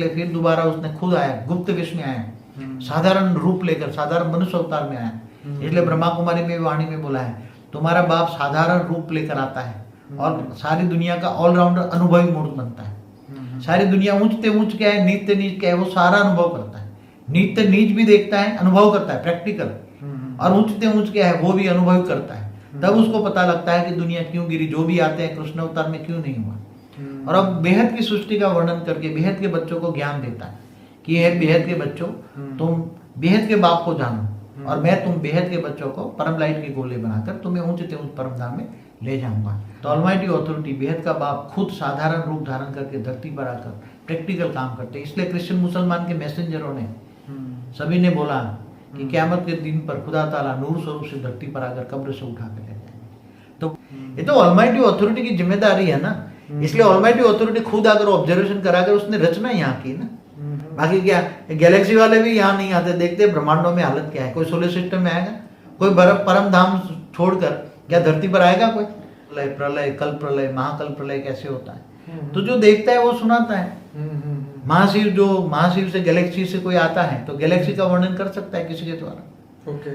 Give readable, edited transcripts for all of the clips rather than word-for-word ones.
इसलिए फिर दोबारा उसने खुद आया, गुप्त वेश में आया, साधारण रूप लेकर, साधारण मनुष्य अवतार में आया। इसलिए ब्रह्मा कुमारी में वाणी में बोला है, तुम्हारा बाप साधारण रूप लेकर आता है और सारी दुनिया का ऑलराउंडर अनुभवी मूर्त बनता है। सारी दुनिया ऊंचते ऊंच क्या है, नीचते नीच क्या है, वो सारा अनुभव करता है। नीचते नीच भी देखता है, अनुभव करता है, प्रैक्टिकल, और ऊंचते ऊंच क्या है वो भी अनुभव करता है। तब उसको पता लगता है कि दुनिया क्यों गिरी, जो भी आते हैं कृष्ण अवतार में क्यों नहीं हुआ। और अब बेहद की सृष्टि का वर्णन करके बेहद के बच्चों को ज्ञान देता है कि हे बेहद के बच्चों, तुम बेहद के बाप को जानो और मैं तुम बेहद के बच्चों को परम लाइट के गोले बनाकर तुम्हें ऊंचते ऊंच परम धाम में ले जाऊंगा। तो ऑलमाइटी ऑथोरिटी बेहद का बाप खुद साधारण रूप धारण करके धरती पर आकर प्रैक्टिकल काम करते हैं। इसलिए क्रिश्चियन मुसलमान के मैसेंजरों ने सभी ने बोला कि क़यामत के दिन पर खुदा ताला नूर स्वरूप से धरती पर आकर कब्र से उठा कर ले जाएंगे। तो ये तो ऑलमाइटी ऑथोरिटी की जिम्मेदारी है ना। इसलिए ऑलमाइटी ऑथोरिटी खुद आकर ऑब्जर्वेशन कराकर उसने रचना यहाँ की ना। बाकी क्या गैलेक्सी वाले भी यहाँ नहीं आते, देखते ब्रह्मांडों में हालत क्या है। कोई सोलर सिस्टम में आएगा, कोई परम धाम छोड़कर क्या धरती पर आएगा कोई? प्रलय, कल प्रलय, महाकल प्रलय कैसे होता है, तो जो देखता है वो सुनाता है। महाशिव से गैलेक्सी से कोई आता है तो गैलेक्सी का वर्णन कर सकता है किसी के द्वारा।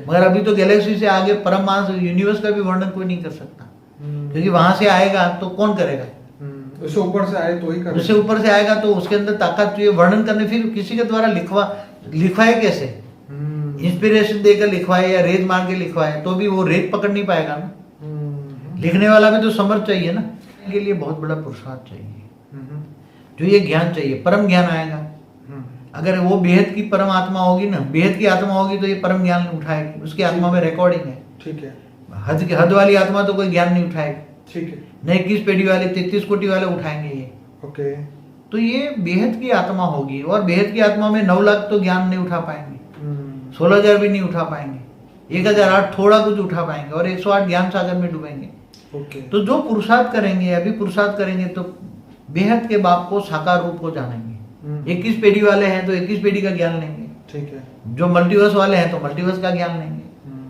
मगर अभी तो गैलेक्सी से आगे परम महान यूनिवर्स का भी वर्णन कोई नहीं कर सकता, क्योंकि वहां से आएगा तो कौन करेगा? उससे ऊपर से आए तो ही करेगा। उससे ऊपर से आएगा तो उसके अंदर ताकत चाहिए वर्णन करने। फिर किसी के द्वारा लिखवाए कैसे? इंस्पिरेशन देकर लिखवाए या रेत मार के लिखवाए तो भी वो रेत पकड़ नहीं पाएगा ना। लिखने वाला भी तो समर्थ चाहिए ना। के लिए बहुत बड़ा पुरुषार्थ चाहिए, जो ये ज्ञान चाहिए, परम ज्ञान आएगा। अगर वो बेहद की परम आत्मा होगी ना, बेहद की आत्मा होगी तो ये परम ज्ञान उठाएगी। उसकी आत्मा में रिकॉर्डिंग है। ठीक है। हद वाली आत्मा तो कोई ज्ञान नहीं उठाएगी। ठीक है। नहीं 21 पेढ़ी वाले 33 कोटि वाले उठाएंगे ये। ओके। तो ये बेहद की आत्मा होगी और बेहद की आत्मा में 9 लाख तो ज्ञान नहीं उठा पाएंगे, 16,000 भी नहीं उठा पाएंगे, 1008 थोड़ा कुछ उठा पाएंगे और 108 ज्ञान सागर में डूबेंगे। ओके। तो जो पुरुषार्थ करेंगे, अभी पुरुषार्थ करेंगे तो बेहद के बाप को साकार रूप को जानेंगे। 21 पेढ़ी वाले हैं तो 21 पेढ़ी का ज्ञान लेंगे। ठीक है। जो मल्टीवर्स वाले हैं तो मल्टीवर्स का ज्ञान लेंगे।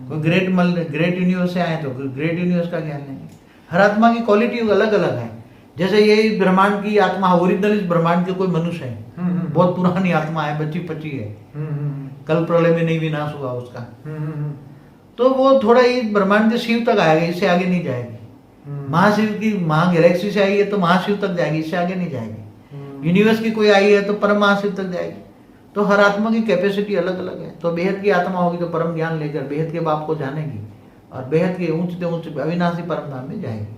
कोई ग्रेट यूनिवर्स से आए तो ग्रेट यूनिवर्स का ज्ञान लेंगे। हर आत्मा की क्वालिटी अलग अलग है। जैसे ये ब्रह्मांड की आत्मा, ओरिजिनल इस ब्रह्मांड के कोई मनुष्य है, बहुत पुरानी आत्मा है, बच्ची पची है, कल प्रलय में नहीं विनाश हुआ उसका, तो वो थोड़ा ही ब्रह्मांड के शिव तक आएगा, इससे आगे नहीं जाएगी। महाशिव की गैलेक्सी से आई है तो महाशिव तक जाएगी, इससे आगे नहीं जाएगी। यूनिवर्स की कोई आई है तो परम महाशिव तक जाएगी। तो हर आत्मा की कैपेसिटी अलग अलग है। तो बेहद की आत्मा होगी तो परम ज्ञान लेकर बेहद के बाप को जानेगी और बेहद के ऊंच अविनाशी परम धाम में जाएगी।